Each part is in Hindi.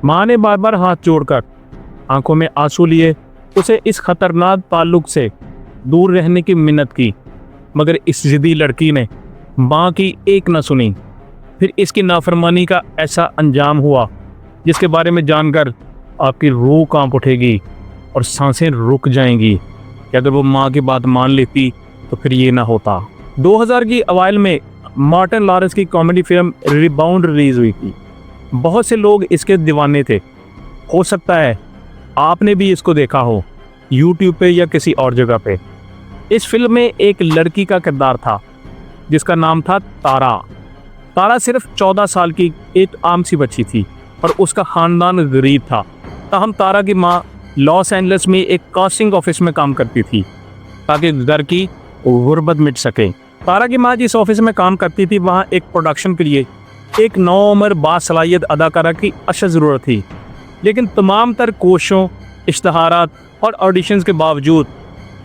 माँ ने बार बार हाथ जोड़कर आंखों में आंसू लिए उसे इस खतरनाक ताल्लुक से दूर रहने की मिन्नत की, मगर इस जिद्दी लड़की ने माँ की एक न सुनी। फिर इसकी नाफरमानी का ऐसा अंजाम हुआ जिसके बारे में जानकर आपकी रूह कांप उठेगी और सांसें रुक जाएंगी कि अगर वो माँ की बात मान लेती तो फिर ये ना होता। 2000 की अवाइल में मार्टिन लॉरेंस की कॉमेडी फिल्म रिबाउंड रिलीज हुई थी। बहुत से लोग इसके दीवाने थे। हो सकता है आपने भी इसको देखा हो यूट्यूब पे या किसी और जगह पे। इस फिल्म में एक लड़की का किरदार था जिसका नाम था तारा। तारा सिर्फ 14 साल की एक आम सी बच्ची थी और उसका खानदान गरीब था। ताहम तारा की माँ लॉस एंजल्स में एक कास्टिंग ऑफिस में काम करती थी ताकि घर की गुर्बत मिट सके। तारा की माँ जिस ऑफिस में काम करती थी वहाँ एक प्रोडक्शन के लिए एक नौउम्र बासलाहियत अदाकारा की अशद ज़रूरत थी, लेकिन तमाम तर कोशिशों, इश्तहारात और ऑडिशंस के बावजूद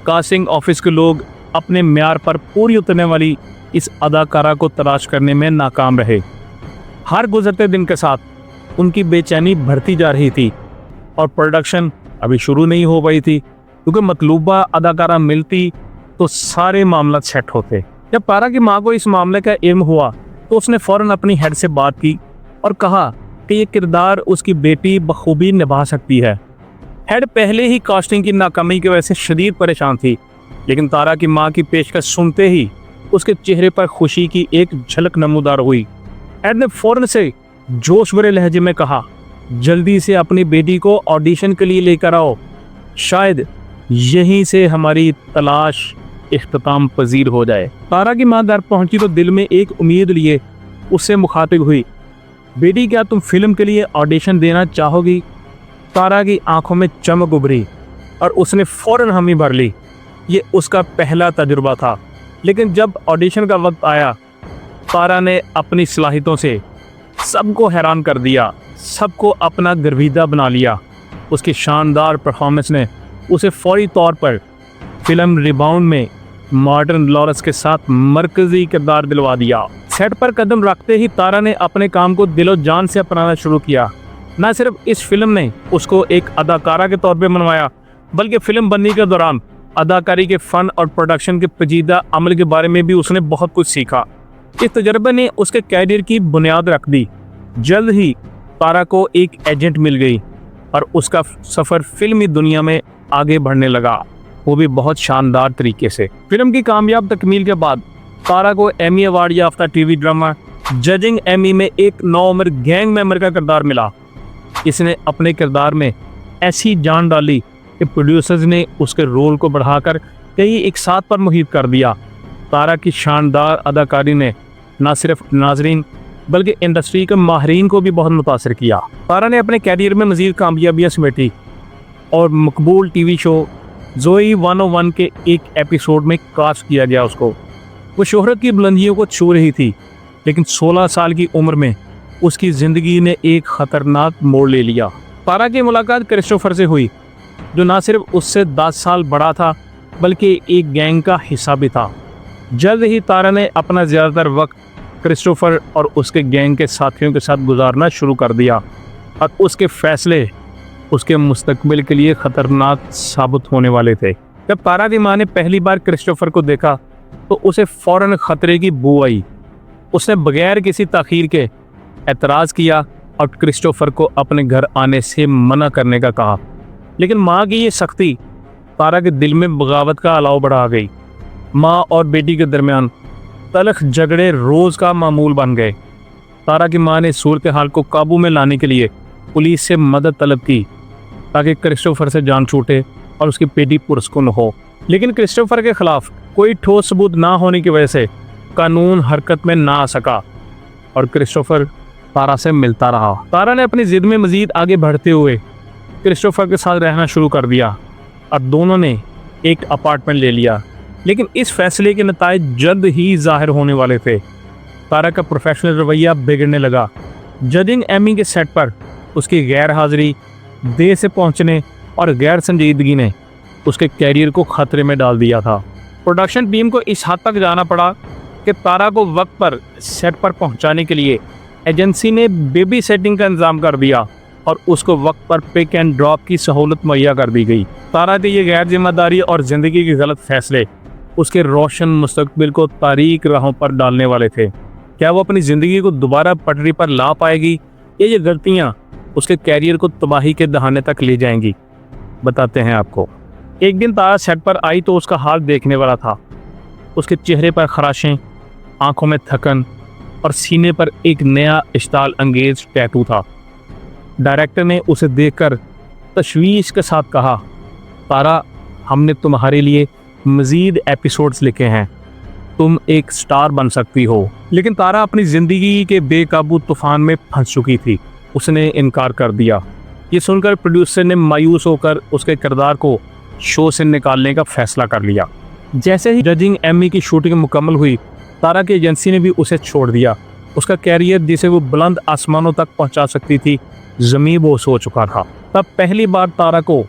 कास्टिंग ऑफिस के लोग अपने म्यार पर पूरी उतरने वाली इस अदाकारा को तलाश करने में नाकाम रहे। हर गुजरते दिन के साथ उनकी बेचैनी बढ़ती जा रही थी और प्रोडक्शन अभी शुरू नहीं हो पाई थी, क्योंकि मतलूबा अदाकारा मिलती तो सारे मामला सेट होते। जब तारा की माँ को इस मामले का इल्म हुआ तो उसने फ़ौरन अपनी हेड से बात की और कहा कि ये किरदार उसकी बेटी बखूबी निभा सकती है। हेड पहले ही कास्टिंग की नाकामी की वजह से शदीद परेशान थी, लेकिन तारा की माँ की पेशकश सुनते ही उसके चेहरे पर खुशी की एक झलक नमूदार हुई। हेड ने फ़ौरन से जोश भरे लहजे में कहा, जल्दी से अपनी बेटी को ऑडिशन के लिए लेकर आओ, शायद यहीं से हमारी तलाश इख्तिताम पजीर हो जाए। तारा की माँ घर पहुंची तो दिल में एक उम्मीद लिए उससे मुखातिब हुई, बेटी क्या तुम फिल्म के लिए ऑडिशन देना चाहोगी? तारा की आंखों में चमक उभरी और उसने फ़ौरन हामी भर ली। ये उसका पहला तजुर्बा था, लेकिन जब ऑडिशन का वक्त आया तारा ने अपनी सलाहियतों से सबको हैरान कर दिया, सबको अपना गर्विदा बना लिया। उसकी शानदार परफॉर्मेंस ने उसे फौरी तौर पर फिल्म रिबाउंड में मार्टिन लॉरेंस के साथ मरकजी किरदार दिलवा दिया। सेट पर कदम रखते ही तारा ने अपने काम को दिलो जान से अपनाना शुरू किया। न सिर्फ इस फिल्म ने उसको एक अदाकारा के तौर पे मनवाया, बल्कि फिल्म बनने के दौरान अदाकारी के फ़न और प्रोडक्शन के पेचीदा अमल के बारे में भी उसने बहुत कुछ सीखा। इस तजर्बे ने उसके कैरियर की बुनियाद रख दी। जल्द ही तारा को एक एजेंट मिल गई और उसका सफ़र फिल्मी दुनिया में आगे बढ़ने लगा, वो भी बहुत शानदार तरीके से। फिल्म की कामयाब तकमील के बाद तारा को एमी अवार्ड याफ्ता टीवी ड्रामा जजिंग एमी में एक नौउम्र गैंग मेंबर का किरदार मिला। इसने अपने किरदार में ऐसी जान डाली कि प्रोड्यूसर्स ने उसके रोल को बढ़ाकर कई एक साथ पर मुहित कर दिया। तारा की शानदार अदाकारी ने न सिर्फ नाजरीन बल्कि इंडस्ट्री के माहरीन को भी बहुत मुतासर किया। तारा ने अपने कैरियर में मज़ीद कामयाबियाँ समेटी और मकबूल टीवी शो जोई 101 के एक एपिसोड में कास्ट किया गया उसको। वो शोहरत की बुलंदियों को छू रही थी, लेकिन 16 साल की उम्र में उसकी ज़िंदगी ने एक ख़तरनाक मोड़ ले लिया। तारा की मुलाकात क्रिस्टोफर से हुई, जो ना सिर्फ उससे 10 साल बड़ा था बल्कि एक गैंग का हिस्सा भी था। जल्द ही तारा ने अपना ज़्यादातर वक्त क्रिस्टोफर और उसके गैंग के साथियों के साथ गुजारना शुरू कर दिया और उसके फैसले उसके मुस्तकबिल के लिए ख़तरनाक साबित होने वाले थे। जब तारा की माँ ने पहली बार क्रिस्टोफर को देखा तो उसे फ़ौरन ख़तरे की बू आई। उसने बगैर किसी ताख़ीर के एतराज़ किया और क्रिस्टोफर को अपने घर आने से मना करने का कहा, लेकिन माँ की ये सख्ती तारा के दिल में बगावत का अलाव बढ़ा गई। माँ और बेटी के दरमियान तलख झगड़े रोज़ का मामूल बन गए। तारा की माँ ने सूरत हाल को काबू में लाने के लिए पुलिस से मदद तलब की ताकि क्रिस्टोफर से जान छूटे और उसकी बेटी पुरस्कुन हो, लेकिन क्रिस्टोफर के खिलाफ कोई ठोस सबूत ना होने की वजह से कानून हरकत में ना आ सका और क्रिस्टोफर तारा से मिलता रहा। तारा ने अपनी जिद में मजीद आगे बढ़ते हुए क्रिस्टोफर के साथ रहना शुरू कर दिया और दोनों ने एक अपार्टमेंट ले लिया, लेकिन इस फैसले के नताइज जल्द ही जाहिर होने वाले थे। तारा का प्रोफेशनल रवैया बिगड़ने लगा। जजिंग एमी के सेट पर उसकी गैर हाजिरी, देर से पहुंचने और गैर संजीदगी ने उसके कैरियर को खतरे में डाल दिया था। प्रोडक्शन टीम को इस हद तक जाना पड़ा कि तारा को वक्त पर सेट पर पहुंचाने के लिए एजेंसी ने बेबी सेटिंग का इंतज़ाम कर दिया और उसको वक्त पर पिक एंड ड्रॉप की सहूलत मुहैया कर दी गई। तारा के ये गैर जिम्मेदारी और ज़िंदगी के गलत फैसले उसके रोशन मुस्तकबिल को तारीक राहों पर डालने वाले थे। क्या वो अपनी ज़िंदगी को दोबारा पटरी पर ला पाएगी या ये गलतियाँ उसके कैरियर को तबाही के दहाने तक ले जाएंगी? बताते हैं आपको। एक दिन तारा सेट पर आई तो उसका हाल देखने वाला था। उसके चेहरे पर खराशें, आंखों में थकन और सीने पर एक नया इश्ताल अंगेज टैटू था। डायरेक्टर ने उसे देखकर तशवीश के साथ कहा, तारा, हमने तुम्हारे लिए मज़ीद एपिसोड्स लिखे हैं, तुम एक स्टार बन सकती हो। लेकिन तारा अपनी ज़िंदगी के बेकाबू तूफान में फंस चुकी थी। उसने इनकार कर दिया। ये सुनकर प्रोड्यूसर ने मायूस होकर उसके किरदार को शो से निकालने का फैसला कर लिया। जैसे ही जजिंग एमी की शूटिंग मुकम्मल हुई, तारा की एजेंसी ने भी उसे छोड़ दिया। उसका कैरियर जिसे वो बुलंद आसमानों तक पहुंचा सकती थी, ज़मीं बोस हो चुका था। तब पहली बार तारा को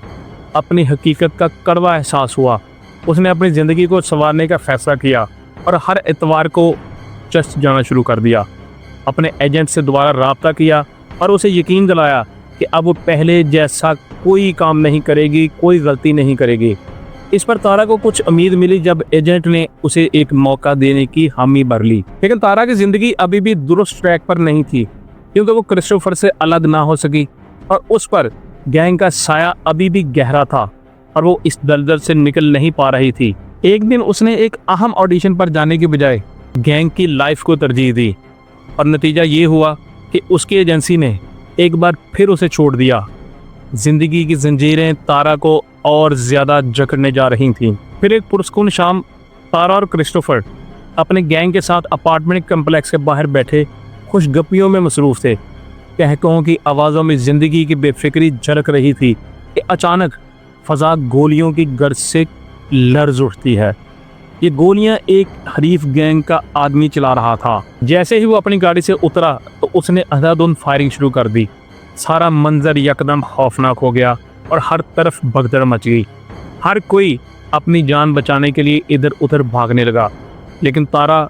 अपनी हकीकत का कड़वा एहसास हुआ। उसने अपनी ज़िंदगी को संवारने का फैसला किया और हर इतवार को चर्च जाना शुरू कर दिया। अपने एजेंट से दोबारा रब्ता किया और उसे यकीन दिलाया कि अब वो पहले जैसा कोई काम नहीं करेगी, कोई गलती नहीं करेगी। इस पर तारा को कुछ उम्मीद मिली जब एजेंट ने उसे एक मौका देने की हामी भर ली। लेकिन तारा की ज़िंदगी अभी भी दुरुस्त ट्रैक पर नहीं थी, क्योंकि वो क्रिस्टोफर से अलग ना हो सकी और उस पर गैंग का साया अभी भी गहरा था और वो इस दलदल से निकल नहीं पा रही थी। एक दिन उसने एक अहम ऑडिशन पर जाने के बजाय गैंग की लाइफ को तरजीह दी और नतीजा ये हुआ कि उसकी एजेंसी ने एक बार फिर उसे छोड़ दिया। जिंदगी की जंजीरें तारा को और ज़्यादा जकड़ने जा रही थीं। फिर एक पुरस्कून शाम तारा और क्रिस्टोफर अपने गैंग के साथ अपार्टमेंट कम्प्लेक्स के बाहर बैठे खुशगपियों में मसरूफ़ थे। कहकों की आवाज़ों में ज़िंदगी की बेफिक्री झलक रही थी कि अचानक फ़ज़ा गोलियों की गर्ज से लर्ज़ उठती है। ये गोलियां एक हरीफ गैंग का आदमी चला रहा था। जैसे ही वो अपनी गाड़ी से उतरा तो उसने अंधाधुंध फायरिंग शुरू कर दी। सारा मंजर यकदम खौफनाक हो गया और हर तरफ भगदड़ मच गई। हर कोई अपनी जान बचाने के लिए इधर उधर भागने लगा, लेकिन तारा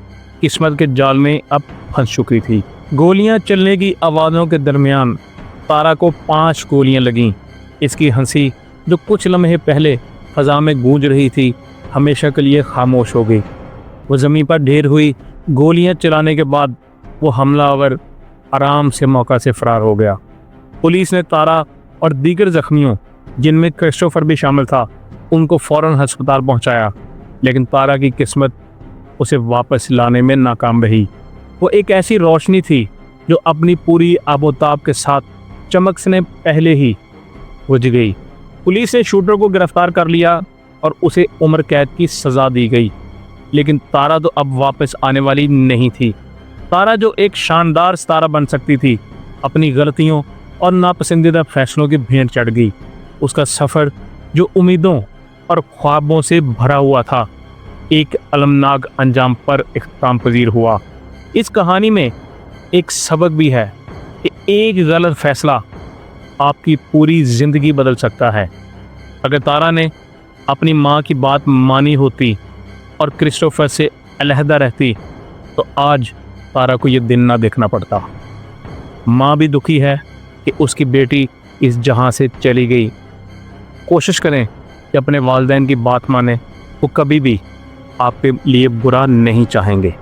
किस्मत के जाल में अब फंस चुकी थी। गोलियां चलने की आवाज़ों के दरमियान तारा को 5 गोलियां लगीं। इसकी हंसी जो कुछ लम्हे पहले फ़ज़ा में गूंज रही थी, हमेशा के लिए खामोश हो गई। वो ज़मीन पर ढेर हुई गोलियां चलाने के बाद वो हमलावर आराम से मौका से फरार हो गया। पुलिस ने तारा और दीगर ज़ख्मियों, जिनमें क्रिस्टोफर भी शामिल था, उनको फ़ौरन अस्पताल पहुंचाया, लेकिन तारा की किस्मत उसे वापस लाने में नाकाम रही। वो एक ऐसी रोशनी थी जो अपनी पूरी आबोताब के साथ चमक से पहले ही बुझ गई। पुलिस ने शूटर को गिरफ्तार कर लिया और उसे उम्र कैद की सज़ा दी गई। लेकिन तारा तो अब वापस आने वाली नहीं थी। तारा जो एक शानदार सितारा बन सकती थी, अपनी गलतियों और नापसंदीदा फैसलों की भेंट चढ़ गई। उसका सफ़र जो उम्मीदों और ख्वाबों से भरा हुआ था, एक अलमनाक अंजाम पर इख्तिताम पजीर हुआ। इस कहानी में एक सबक भी है कि एक गलत फैसला आपकी पूरी ज़िंदगी बदल सकता है। अगर तारा ने अपनी माँ की बात मानी होती और क्रिस्टोफर से अलहदा रहती, तो आज तारा को ये दिन ना देखना पड़ता। माँ भी दुखी है कि उसकी बेटी इस जहां से चली गई। कोशिश करें कि अपने वालिदैन की बात माने, वो कभी भी आपके लिए बुरा नहीं चाहेंगे।